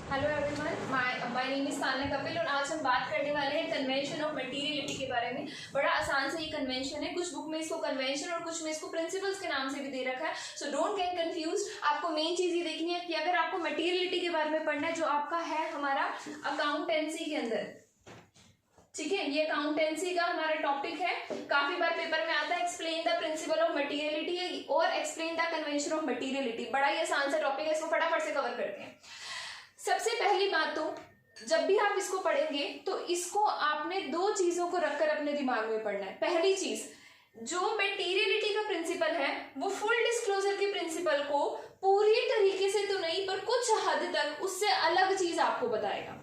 Hello everyone, my name is Tanya Kapil और आज हम बात करने वाले हैं कन्वेंशन ऑफ मटेरियलिटी के बारे में। बड़ा आसान सा ये कन्वेंशन है, कुछ बुक में इसको कन्वेंशन और कुछ में इसको प्रिंसिपल्स के नाम से भी दे रखा है। So don't get confuse. आपको मेन चीज ये देखनी है कि अगर आपको मटेरियलिटी के बारे में पढ़ना है जो आपका है हमारा अकाउंटेंसी के अंदर, ठीक है, ये अकाउंटेंसी का हमारा टॉपिक है। काफी बार पेपर में आता है explain the principle of materiality और explain the convention of materiality. बड़ा ही आसान सा टॉपिक है, इसको फटाफट से कवर करते हैं। सबसे पहली बात तो जब भी आप इसको पढ़ेंगे तो इसको आपने दो चीजों को रखकर अपने दिमाग में पढ़ना है। पहली चीज, जो मटेरियलिटी का प्रिंसिपल है वो फुल डिस्क्लोजर के प्रिंसिपल को पूरी तरीके से तो नहीं पर कुछ हद तक उससे अलग चीज आपको बताएगा।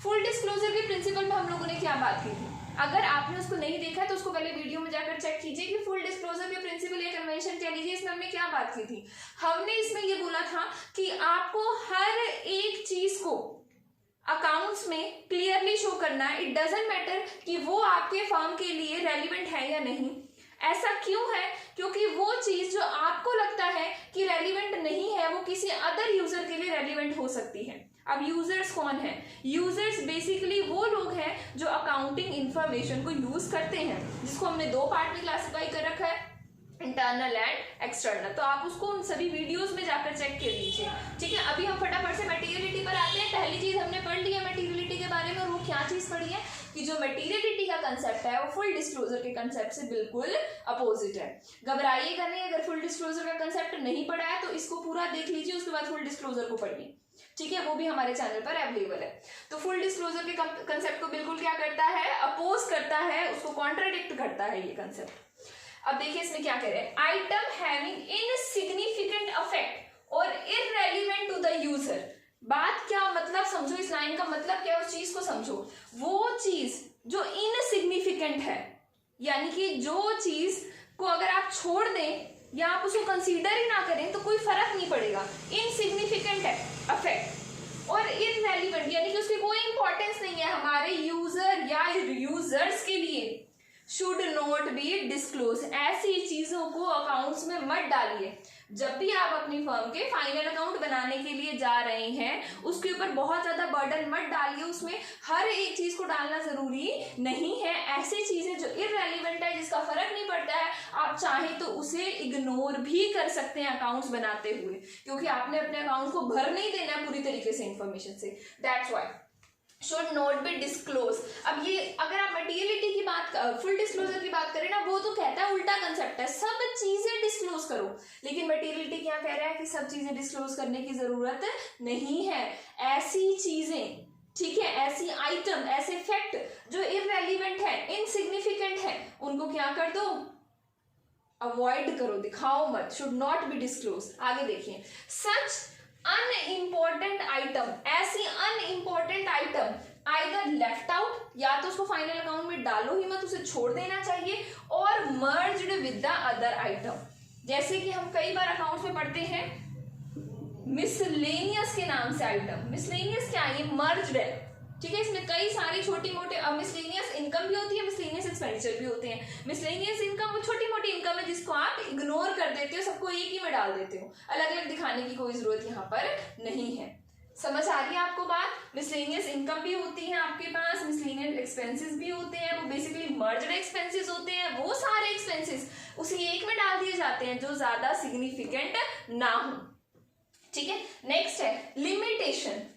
फुल डिस्क्लोजर के प्रिंसिपल में हम लोगों ने क्या बात की थी? अगर आपने उसको नहीं देखा है तो उसको पहले वीडियो में जाकर चेक कीजिए कि फुल डिस्क्लोजर के प्रिंसिपल या कन्वेंशन कह लीजिए, इसमें हमने क्या बात की थी। हमने इसमें ये बोला था कि आपको हर एक चीज को अकाउंट्स में क्लियरली शो करना है। इट डजंट मैटर कि वो आपके फर्म के लिए रेलिवेंट है या नहीं। ऐसा क्यों है? क्योंकि वो चीज जो आपको लगता है कि रेलिवेंट नहीं है वो किसी अदर यूजर के लिए रेलिवेंट हो सकती है। अब यूजर्स कौन है? यूजर्स बेसिकली वो लोग हैं जो अकाउंटिंग इंफॉर्मेशन को यूज करते हैं, जिसको हमने दो पार्ट में क्लासिफाई कर रखा है, इंटरनल एंड एक्सटर्नल। तो आप उसको उन सभी वीडियोस में जाकर चेक कर लीजिए, ठीक है। अभी हम फटाफट से मटेरियलिटी पर आते हैं। पहली चीज हमने पढ़ ली है मटेरियलिटी के बारे में, और वो क्या चीज पढ़ी है कि जो मटेरियलिटी का कंसेप्ट है वो फुल डिस्क्लोजर के कंसेप्ट से बिल्कुल अपोजिट है। घबराइएगा नहीं, अगर फुल डिस्क्लोजर का कंसेप्ट नहीं पढ़ा है तो इसको पूरा देख लीजिए, उसके बाद फुल डिस्क्लोजर को पढ़िए, ठीक है। वो भी हमारे चैनल पर अवेलेबल है। तो फुल डिस्क्लोजर के कंसेप्ट को बिल्कुल क्या करता है? अपोज करता है, उसको कॉन्ट्राडिक्ट करता है ये कंसेप्ट। अब देखिए इसमें क्या कह रहे हैं, आइटम हैविंग इनसिग्निफिकेंट अफेक्ट और इररेलेवेंट टू द यूजर। बात क्या मतलब समझो, इस लाइन का मतलब क्या है उस चीज को समझो। वो चीज जो इनसिग्निफिकेंट है, यानी कि जो चीज को अगर आप छोड़ दें या आप उसको कंसीडर ही ना करें तो कोई फर्क नहीं पड़ेगा। इनसिग्निफिकेंट है अफेक्ट, और इररेलेवेंट यानी कि उसकी कोई इंपॉर्टेंस नहीं है हमारे यूजर या यूजर्स के लिए, शुड नॉट बी डिस्क्लोज। ऐसी चीजों को अकाउंट्स में मत डालिए। जब भी आप अपनी फर्म के फाइनल अकाउंट बनाने के लिए जा रहे हैं उसके ऊपर बहुत ज्यादा बर्डन मत डालिए, उसमें हर एक चीज को डालना जरूरी नहीं है। ऐसी चीजें जो इररेलेवेंट है, जिसका फर्क नहीं पड़ता है, आप चाहे तो उसे इग्नोर भी कर सकते हैं अकाउंट्स बनाते हुए, क्योंकि आपने अपने अकाउंट को भर नहीं देना है पूरी तरीके से इंफॉर्मेशन से। That's why should not be disclose. अब ये अगर आप मटेरियलिटी की बात, फुल डिस्क्लोजर की बात करें ना, वो तो कहता है उल्टा कंसेप्ट है, सब चीजें डिस्क्लोज करो। लेकिन मटेरियलिटी क्या कह रहा है कि सब चीजें डिस्क्लोज करने की जरूरत नहीं है। ऐसी चीजें, ठीक है, ऐसी आइटम, ऐसे फैक्ट जो इररेलेवेंट है, इनसिग्निफिकेंट है, उनको क्या कर दो? अवॉइड करो, दिखाओ मत। Should not be disclose. आगे देखिए, सच अनइम्पोर्टेंट आइटम, ऐसी unimportant item either left out, या तो उसको फाइनल अकाउंट में डालो ही मत, उसे छोड़ देना चाहिए, और merged with the other item. जैसे कि हम कई बार अकाउंट्स में पढ़ते हैं मिसलेनियस के नाम से आइटम। मिसलेनियस क्या है? ये मर्ज्ड है, ठीक है। इसमें कई सारी छोटी मोटे, मिसलेनियस इनकम भी होती है, मिसलेनियस एक्सपेंडिचर भी होते हैं। मिसलेनियस इनकम वो छोटी मोटी इनकम है जिसको आप इग्नोर कर देते हो, सबको एक ही में डाल देते हो, अलग अलग दिखाने की कोई जरूरत यहाँ पर नहीं है। समझ आ रही है आपको बात? मिसलेनियस इनकम भी होती है आपके पास, मिसलेनियस एक्सपेंसेस भी होते हैं, वो बेसिकली मर्ज्ड एक्सपेंसेस होते हैं। वो सारे एक्सपेंसेस उसी एक में डाल दिए जाते हैं जो ज्यादा सिग्निफिकेंट ना हो, ठीक है। नेक्स्ट है लिमिटेशन।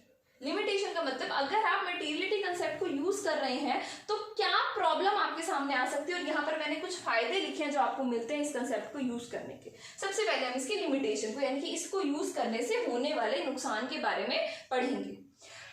लिमिटेशन का मतलब अगर आप मटेरियलिटी कंसेप्ट को यूज कर रहे हैं तो क्या प्रॉब्लम आपके सामने आ सकती है, और यहाँ पर मैंने कुछ फायदे लिखे हैं जो आपको मिलते हैं इस कंसेप्ट को यूज करने के। सबसे पहले हम इसकी लिमिटेशन को, यानी कि इसको यूज करने से होने वाले नुकसान के बारे में पढ़ेंगे।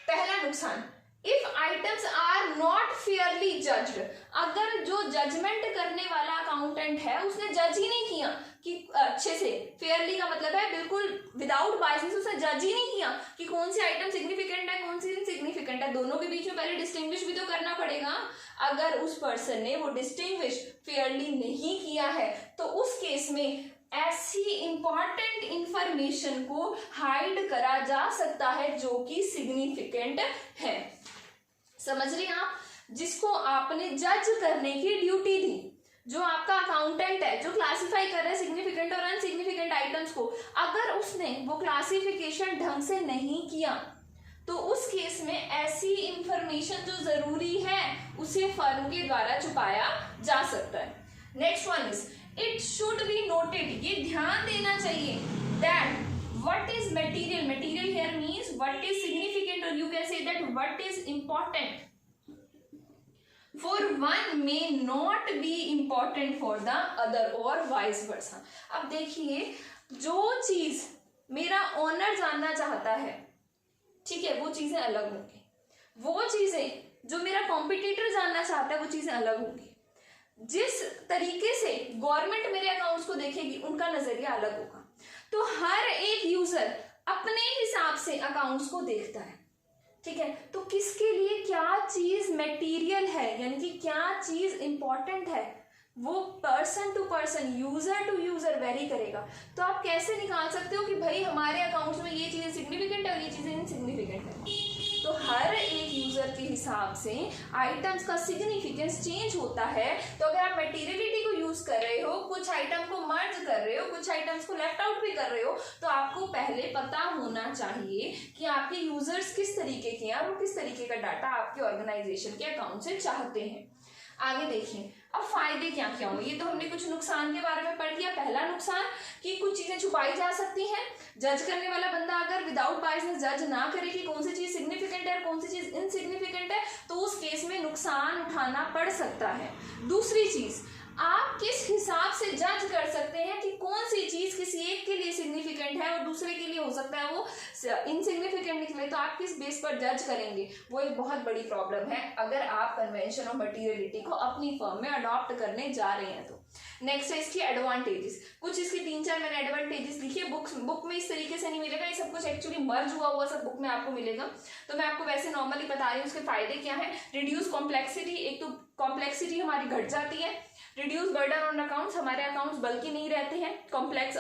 पहला नुकसान, if items are not fairly judged. अगर जो जजमेंट करने वाला अकाउंटेंट है उसने जज ही नहीं किया कि अच्छे से, फेयरली का मतलब है बिल्कुल विदाउट बायसेस, उसने जज ही नहीं किया कि कौन सी आइटम सिग्निफिकेंट है कौन सी इनसिग्निफिकेंट है, दोनों के बीच में पहले डिस्टिंग्विश भी तो करना पड़ेगा। अगर उस पर्सन ने वो डिस्टिंग्विश फेयरली नहीं किया है तो उस केस में ऐसी इंपॉर्टेंट इंफॉर्मेशन को हाइड करा जा सकता है जो कि सिग्निफिकेंट है। समझ रही हैं आप? जिसको आपने जज करने की ड्यूटी दी, जो आपका अकाउंटेंट है जो क्लासिफाई कर रहा है सिग्निफिकेंट और अनसिग्निफिकेंट आइटम्स को, अगर उसने वो क्लासिफिकेशन ढंग से नहीं किया तो उस केस में ऐसी इंफॉर्मेशन जो जरूरी है उसे फर्म के द्वारा छुपाया जा सकता है। Next one is it should be noted, ये ध्यान देना चाहिए that what is material, material here means what is significant, or you can say that what is important for one may not be important for the other or vice versa। अब देखिए, जो चीज मेरा owner जानना चाहता है, ठीक है, वो चीजें अलग होंगी, वो चीजें जो मेरा कॉम्पिटिटर जानना चाहता है वो चीजें अलग होंगी, जिस तरीके से गवर्नमेंट मेरे अकाउंट्स को देखेगी उनका नजरिया अलग होगा। तो हर एक यूजर अपने हिसाब से अकाउंट्स को देखता है, ठीक है। तो किसके लिए क्या चीज मटेरियल है, यानी कि क्या चीज इंपॉर्टेंट है, वो person to person, user to user vary करेगा। तो आप कैसे निकाल सकते हो कि भाई हमारे अकाउंट्स में ये चीजें सिग्निफिकेंट है और ये चीजें इनसिग्निफिकेंट है। तो हर एक यूजर के हिसाब से आइटम्स का सिग्निफिकेंस चेंज होता है। तो अगर आप मटेरियलिटी को यूज कर रहे हो, कुछ आइटम को मर्ज कर रहे हो, कुछ आइटम्स को लेफ्ट आउट भी कर रहे हो, तो आपको पहले पता होना चाहिए कि आपके यूजर्स किस तरीके के हैं और वो किस तरीके का डाटा आपके ऑर्गेनाइजेशन के अकाउंट से चाहते हैं। आगे देखिए, अब फायदे क्या क्या होंगे। ये तो हमने कुछ नुकसान के बारे में पढ़ लिया। पहला नुकसान कि कुछ चीजें छुपाई जा सकती हैं। जज करने वाला बंदा अगर विदाउट बायसनेस जज ना करे कि कौन सी चीज सिग्निफिकेंट है और कौन सी चीज इनसिग्निफिकेंट है, तो उस केस में नुकसान उठाना पड़ सकता है। दूसरी चीज, आप किस हिसाब से जज कर सकते हैं कि कौन सी चीज किसी एक के लिए सिग्निफिकेंट है और दूसरे के लिए हो सकता है वो इनसिग्निफिकेंट निकले, तो आप किस बेस पर जज करेंगे, वो एक बहुत बड़ी प्रॉब्लम है अगर आप कन्वेंशन ऑफ मटेरियलिटी को अपनी फर्म में अडॉप्ट करने जा रहे हैं। तो नेक्स्ट है इसकी एडवांटेजेस। कुछ इसके 3-4 मैंने एडवांटेजेस लिखे। बुक में इस तरीके से नहीं मिलेगा, ये सब कुछ एक्चुअली मर्ज हुआ सब बुक में आपको मिलेगा। तो मैं आपको वैसे नॉर्मली बता रही हूँ उसके फायदे क्या है। रिड्यूस कॉम्प्लेक्सिटी, एक तो कॉम्प्लेक्सिटी हमारी घट जाती है। रिड्यूस बर्डन ऑन अकाउंट्स, हमारे अकाउंट्स बल्कि नहीं रहते हैं, कॉम्प्लेक्स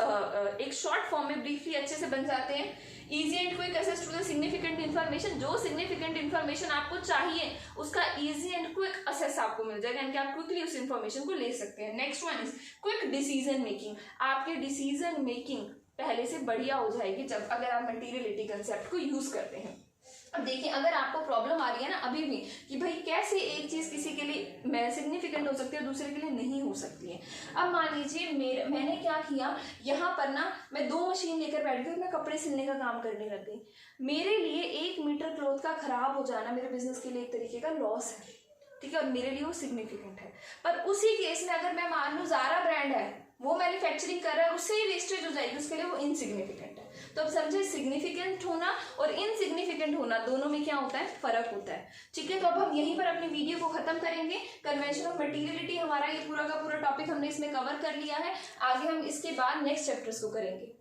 एक शॉर्ट फॉर्म में ब्रीफली अच्छे से बन जाते हैं। Easy and quick access to the significant information, जो सिग्निफिकेंट इन्फॉर्मेशन आपको चाहिए उसका इजी एंड क्विक एक्सेस आपको मिल जाएगा, यानी कि आप क्विकली उस इन्फॉर्मेशन को ले सकते हैं। Next one is quick decision making. आपके डिसीजन मेकिंग पहले से बढ़िया हो जाएगी जब अगर आप मटेरियलिटी कंसेप्ट को यूज करते हैं। अब देखिए, अगर आपको प्रॉब्लम आ रही है ना अभी भी कि भाई कैसे एक चीज किसी के लिए सिग्निफिकेंट हो सकती है दूसरे के लिए नहीं हो सकती है। अब मान लीजिए मैंने क्या किया, यहाँ पर ना मैं 2 मशीन लेकर बैठ गई, मैं कपड़े सिलने का काम करने लग गई। मेरे लिए 1 मीटर क्लॉथ का खराब हो जाना मेरे बिजनेस के लिए एक तरीके का लॉस है, ठीक है, और मेरे लिए वो सिग्निफिकेंट है। पर उसी केस में अगर मैं मान लूँ ज़ारा ब्रांड है, वो मैन्युफैक्चरिंग कर रहा है, उससे ही वेस्टेज हो जाएगी, उसके लिए वो इनसिग्निफिकेंट है। तो अब समझे, सिग्निफिकेंट होना और इनसिग्निफिकेंट होना दोनों में क्या होता है, फर्क होता है, ठीक है। तो अब हम यहीं पर अपनी वीडियो को खत्म करेंगे। कन्वेंशन ऑफ मटेरियलिटी हमारा ये पूरा का पूरा टॉपिक हमने इसमें कवर कर लिया है। आगे हम इसके बाद नेक्स्ट चैप्टर्स को करेंगे।